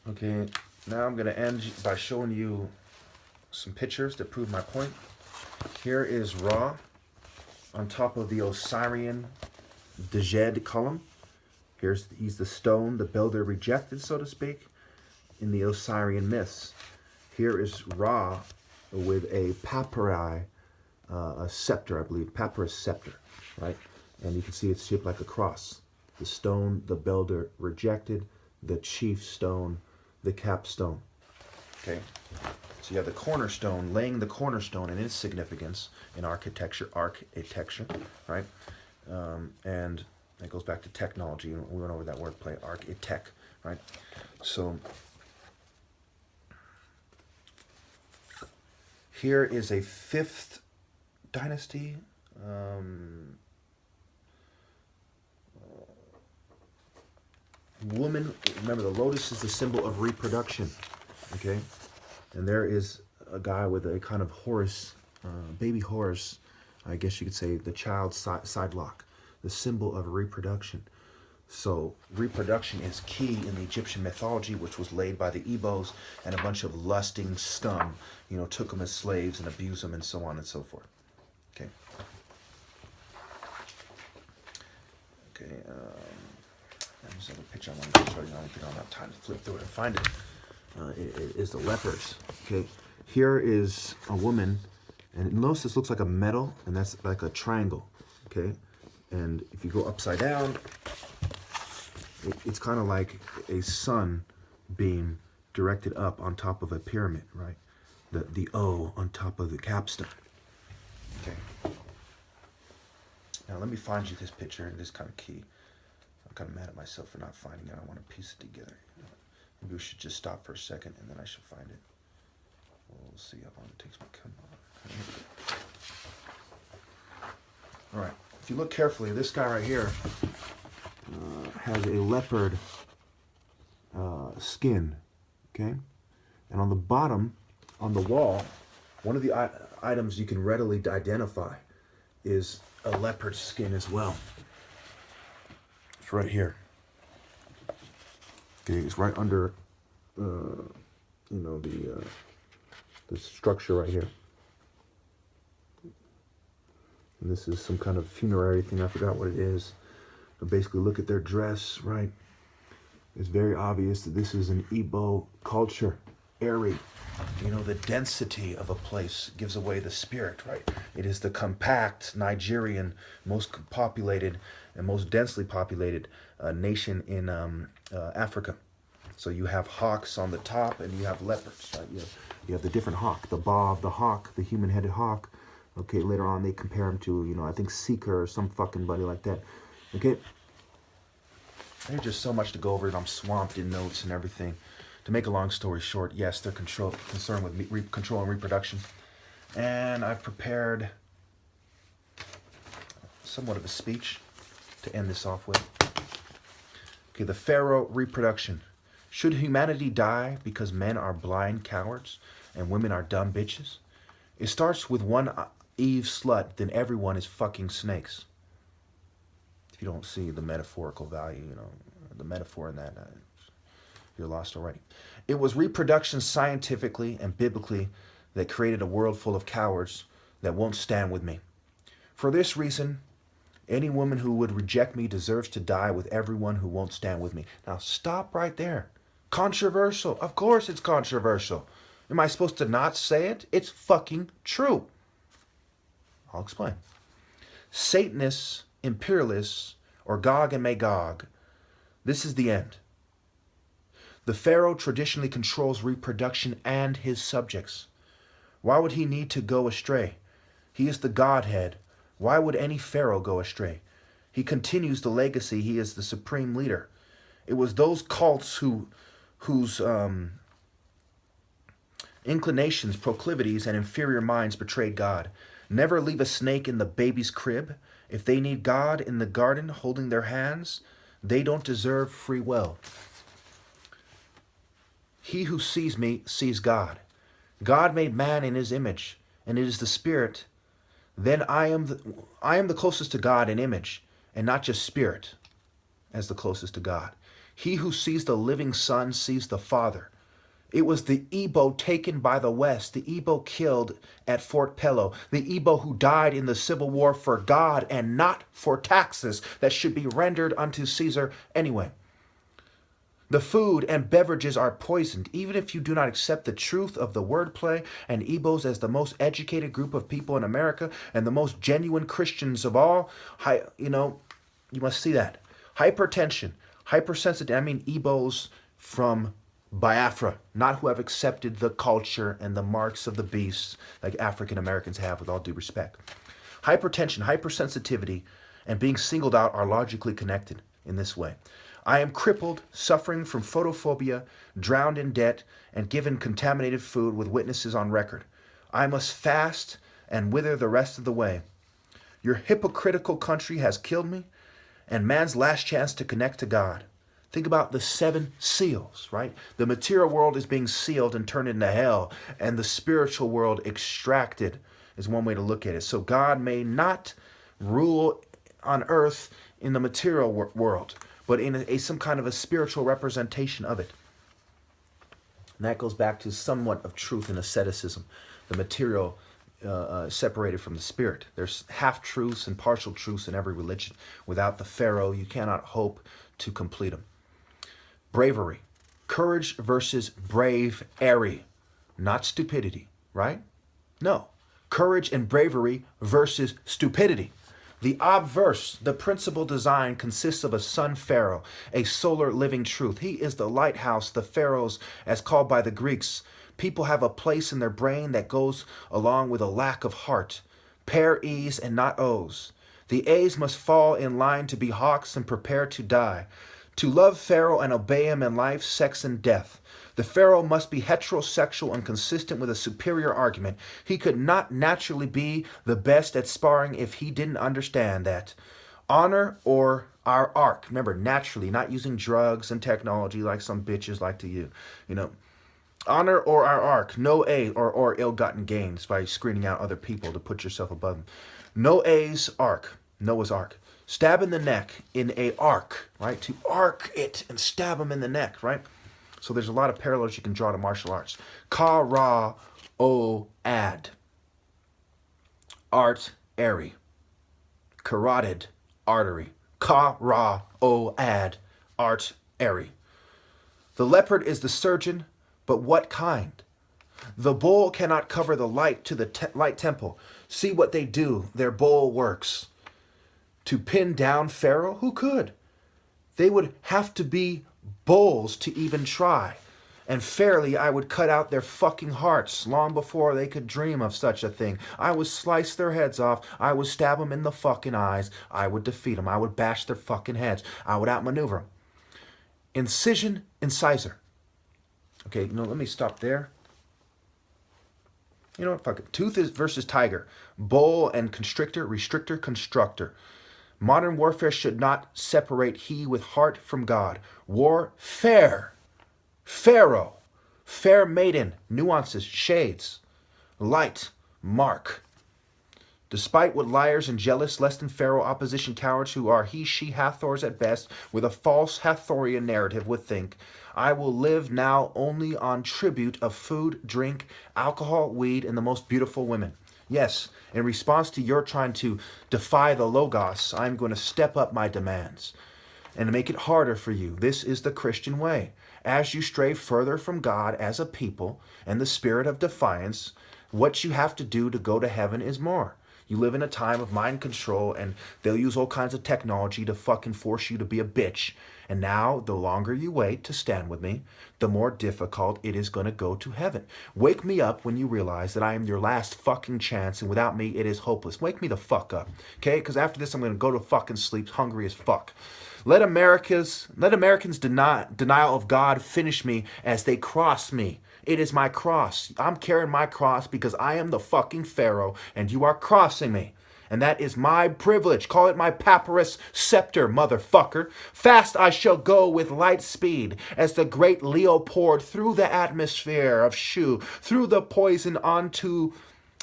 Okay, now I'm going to end by showing you some pictures that prove my point. Here is Ra on top of the Osirian Djed column. He's the stone the builder rejected, so to speak, in the Osirian myths. Here is Ra with a papyri, a scepter, I believe, papyrus scepter, right? And you can see it's shaped like a cross. The stone the builder rejected, the chief stone, the capstone. Okay, so you have the cornerstone, laying the cornerstone and its significance in architecture, right? And it goes back to technology. We went over that wordplay, architect, right? So here is a 5th dynasty. Woman, remember the lotus is the symbol of reproduction, okay? And there is a guy with a kind of horse, baby horse, I guess you could say the child's sidelock, the symbol of reproduction. So reproduction is key in the Egyptian mythology, which was laid by the Ebos, and a bunch of lusting scum, you know, took them as slaves and abused them and so on and so forth. Okay. Okay. There's another picture I wanted to show you. I don't think I'll have time to flip through it and find it. It is the leopards. Okay. Here is a woman, and notice this looks like a medal, and that's like a triangle. Okay. And if you go upside down, it's kind of like a sun beam directed up on top of a pyramid, right? The O on top of the capstone. Okay. Now let me find you this picture, and this is kind of key. I'm kind of mad at myself for not finding it. I want to piece it together. Maybe we should just stop for a second, and then I should find it. We'll see how long it takes me to come on. All right. If you look carefully, this guy right here has a leopard skin, okay? And on the bottom, on the wall, one of the items you can readily identify is a leopard skin as well. It's right here. Okay, it's right under, you know, the structure right here. And this is some kind of funerary thing. I forgot what it is. But basically, look at their dress, right? It's very obvious that this is an Igbo culture, airy. You know, the density of a place gives away the spirit, right? It is the compact Nigerian, most populated and most densely populated nation in Africa. So you have hawks on the top and you have leopards, right? You have the different hawk, the bob, the hawk, the human-headed hawk. Okay, later on they compare him to, you know, I think Seeker or some fucking buddy like that. Okay, there's just so much to go over, and I'm swamped in notes and everything. To make a long story short, yes, they're concerned with control and reproduction. And I've prepared somewhat of a speech to end this off with. Okay, the Pharaoh reproduction. Should humanity die because men are blind cowards and women are dumb bitches? It starts with one Eve slut, then everyone is fucking snakes. If you don't see the metaphorical value, you know, the metaphor in that, you're lost already. It was reproduction scientifically and biblically that created a world full of cowards that won't stand with me. For this reason, any woman who would reject me deserves to die with everyone who won't stand with me. Now stop right there. Controversial. Of course it's controversial. Am I supposed to not say it? It's fucking true. I'll explain. Satanists, imperialists, or Gog and Magog, this is the end. The Pharaoh traditionally controls reproduction and his subjects. Why would he need to go astray? He is the Godhead. Why would any Pharaoh go astray? He continues the legacy. He is the supreme leader. It was those cults whose inclinations, proclivities, and inferior minds betrayed God. Never leave a snake in the baby's crib. If they need God in the garden holding their hands, they don't deserve free will. He who sees me sees God. God made man in his image, and it is the spirit. Then I am the closest to God in image, and not just spirit as the closest to God. He who sees the living Son sees the Father. It was the Igbo taken by the West, the Igbo killed at Fort Pello, the Igbo who died in the Civil War for God and not for taxes that should be rendered unto Caesar anyway. The food and beverages are poisoned, even if you do not accept the truth of the wordplay and Igbos as the most educated group of people in America and the most genuine Christians of all. You must see that. Hypertension, hypersensitive, I mean Igbos from Biafra, not who have accepted the culture and the marks of the beast like African Americans have, with all due respect. Hypertension, hypersensitivity, and being singled out are logically connected in this way. I am crippled, suffering from photophobia, drowned in debt, and given contaminated food with witnesses on record. I must fast and wither the rest of the way. Your hypocritical country has killed me, and man's last chance to connect to God. Think about the 7 seals, right? The material world is being sealed and turned into hell, and the spiritual world extracted is one way to look at it. So God may not rule on earth in the material world, but in some kind of a spiritual representation of it. And that goes back to somewhat of truth in asceticism, the material separated from the spirit. There's half-truths and partial truths in every religion. Without the Pharaoh, you cannot hope to complete them. Bravery. Courage versus brave-airy. Not stupidity, right? No. Courage and bravery versus stupidity. The obverse, the principal design, consists of a sun pharaoh, a solar living truth. He is the lighthouse, the pharaohs, as called by the Greeks. People have a place in their brain that goes along with a lack of heart. Pair E's and not O's. The A's must fall in line to be hawks and prepare to die. To love Pharaoh and obey him in life, sex, and death. The Pharaoh must be heterosexual and consistent with a superior argument. He could not naturally be the best at sparring if he didn't understand that. Honor or our ark. Remember, naturally, not using drugs and technology like some bitches like to use. Honor or our ark. No A or ill-gotten gains by screening out other people to put yourself above them. No A's ark. Noah's ark. Stab in the neck in a arc, right? To arc it and stab him in the neck, right? So there's a lot of parallels you can draw to martial arts. Ka-ra-o-ad. Art, airy. Carotid, artery. Ka-ra-o-ad. Art, airy. The leopard is the surgeon, but what kind? The bull cannot cover the light to the light temple. See what they do, their bull works. To pin down Pharaoh? Who could? They would have to be bulls to even try. And fairly, I would cut out their fucking hearts long before they could dream of such a thing. I would slice their heads off. I would stab them in the fucking eyes. I would defeat them. I would bash their fucking heads. I would outmaneuver them. Incision, incisor. Okay, let me stop there. You know what? Fuck it. Tooth versus tiger. Bull and constrictor, restrictor, constructor. Modern warfare should not separate he with heart from God. Warfare. Pharaoh. Fair maiden. Nuances. Shades. Light. Mark. Despite what liars and jealous, less than Pharaoh opposition cowards who are he, she, Hathors at best, with a false Hathorian narrative would think, I will live now only on tribute of food, drink, alcohol, weed, and the most beautiful women. Yes, in response to your trying to defy the Logos, I'm going to step up my demands and make it harder for you. This is the Christian way. As you stray further from God as a people and the spirit of defiance, what you have to do to go to heaven is more. You live in a time of mind control, and they'll use all kinds of technology to fucking force you to be a bitch. And now, the longer you wait to stand with me, the more difficult it is going to go to heaven. Wake me up when you realize that I am your last fucking chance, and without me, it is hopeless. Wake me the fuck up, okay? Because after this, I'm going to go to fucking sleep hungry as fuck. Let Americans' denial of God finish me as they cross me. It is my cross. I'm carrying my cross because I am the fucking Pharaoh and you are crossing me. And that is my privilege. Call it my papyrus scepter, motherfucker. Fast I shall go with light speed as the great leopard through the atmosphere of Shu, through the poison onto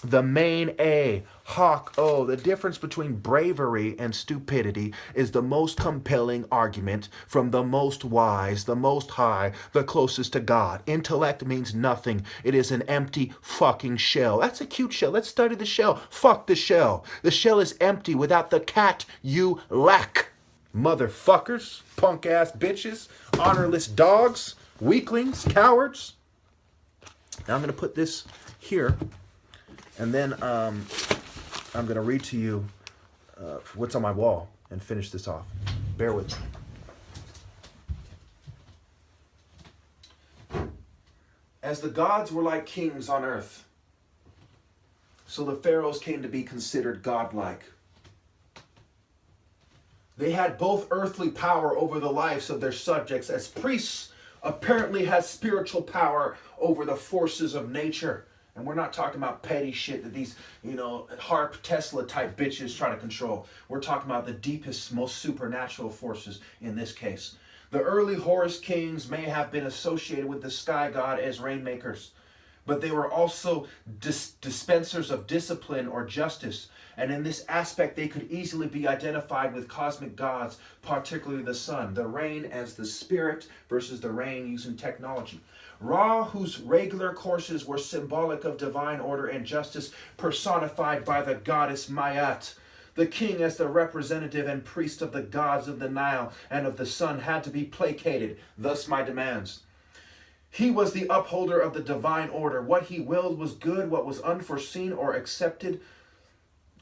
The main A, Hawk O. The difference between bravery and stupidity is the most compelling argument from the most wise, the most high, the closest to God. Intellect means nothing. It is an empty fucking shell. That's a cute shell. Let's study the shell. Fuck the shell. The shell is empty without the cat you lack. Motherfuckers, punk ass bitches, honorless dogs, weaklings, cowards. Now I'm going to put this here. And then I'm going to read to you what's on my wall and finish this off. Bear with me. As the gods were like kings on earth, so the pharaohs came to be considered godlike. They had both earthly power over the lives of their subjects, as priests apparently had spiritual power over the forces of nature. And we're not talking about petty shit that these, Harp Tesla type bitches try to control. We're talking about the deepest, most supernatural forces in this case. The early Horus kings may have been associated with the sky god as rainmakers, but they were also dispensers of discipline or justice. And in this aspect, they could easily be identified with cosmic gods, particularly the sun. The rain as the spirit versus the rain using technology. Ra, whose regular courses were symbolic of divine order and justice, personified by the goddess Mayat. The king, as the representative and priest of the gods of the Nile and of the sun, had to be placated. Thus my demands. He was the upholder of the divine order. What he willed was good. What was unforeseen or accepted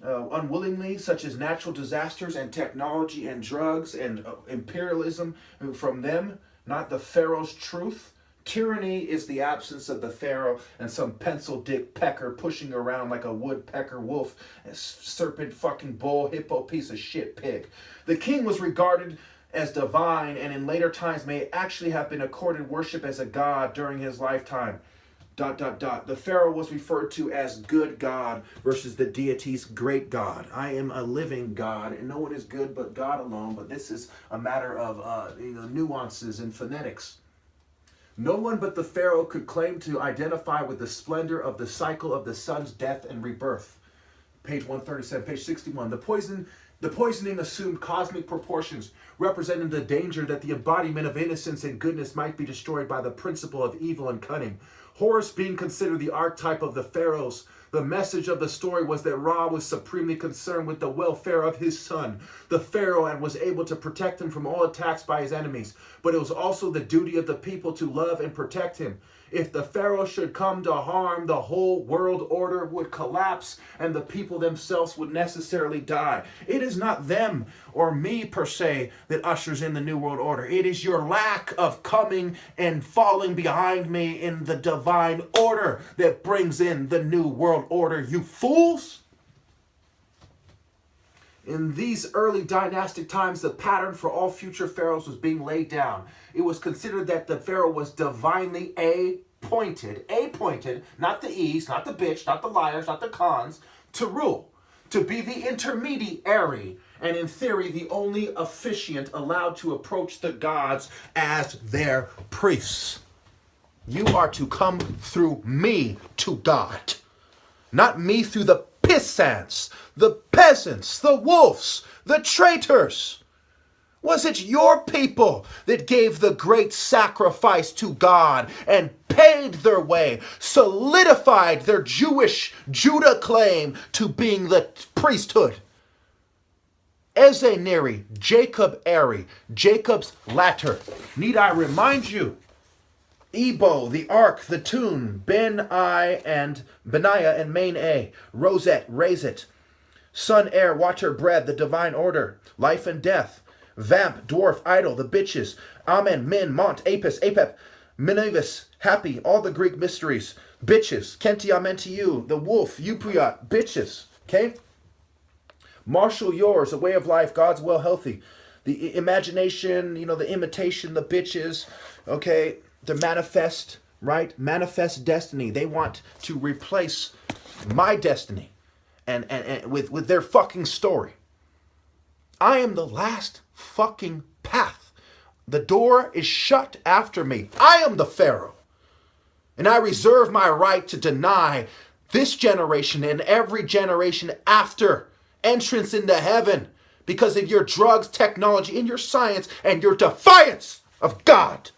unwillingly, such as natural disasters and technology and drugs and imperialism from them, not the pharaoh's truth. Tyranny is the absence of the pharaoh and some pencil dick pecker pushing around like a woodpecker wolf, a serpent fucking bull hippo piece of shit pig. The king was regarded as divine and in later times may actually have been accorded worship as a god during his lifetime. ... The pharaoh was referred to as good God versus the deity's great God. I am a living God and no one is good but God alone, but this is a matter of nuances and phonetics. No one but the pharaoh could claim to identify with the splendor of the cycle of the sun's death and rebirth. Page 137, page 61. The poisoning assumed cosmic proportions, representing the danger that the embodiment of innocence and goodness might be destroyed by the principle of evil and cunning. Horus being considered the archetype of the pharaohs, the message of the story was that Ra was supremely concerned with the welfare of his son, the pharaoh, and was able to protect him from all attacks by his enemies. But it was also the duty of the people to love and protect him. If the pharaoh should come to harm, the whole world order would collapse and the people themselves would necessarily die. It is not them or me per se that ushers in the new world order. It is your lack of coming and falling behind me in the divine order that brings in the new world order, you fools. In these early dynastic times, the pattern for all future pharaohs was being laid down. It was considered that the pharaoh was divinely appointed, not the E's, not the bitch, not the liars, not the cons, to rule, to be the intermediary, and in theory, the only officiant allowed to approach the gods as their priests. You are to come through me to God, not me through the pissants, the peasants, the wolves, the traitors. Was it your people that gave the great sacrifice to God and paid their way, solidified their Jewish Judah claim to being the priesthood? Eze Neri, Jacob Eri, Jacob's ladder. Need I remind you? Ebo, the Ark, the Tune, Ben-I and Benaiah and Main A, Rosette, Raise It, Sun, Air, Water, Bread, the Divine Order, Life and Death, Vamp, Dwarf, Idol, the Bitches, Amen, Min, Mont, Apis, Apep, Minervis, Happy, all the Greek mysteries, Bitches, Kenti, Amen to you, the Wolf, Upuyat, Bitches, okay? Marshal Yours, A Way of Life, God's Well Healthy, the Imagination, the Imitation, the Bitches, okay? The Manifest, right? Manifest Destiny. They want to replace my destiny and with their fucking story. I am the last fucking path. The door is shut after me. I am the Pharaoh. And I reserve my right to deny this generation and every generation after entrance into heaven because of your drugs, technology, and your science and your defiance of God.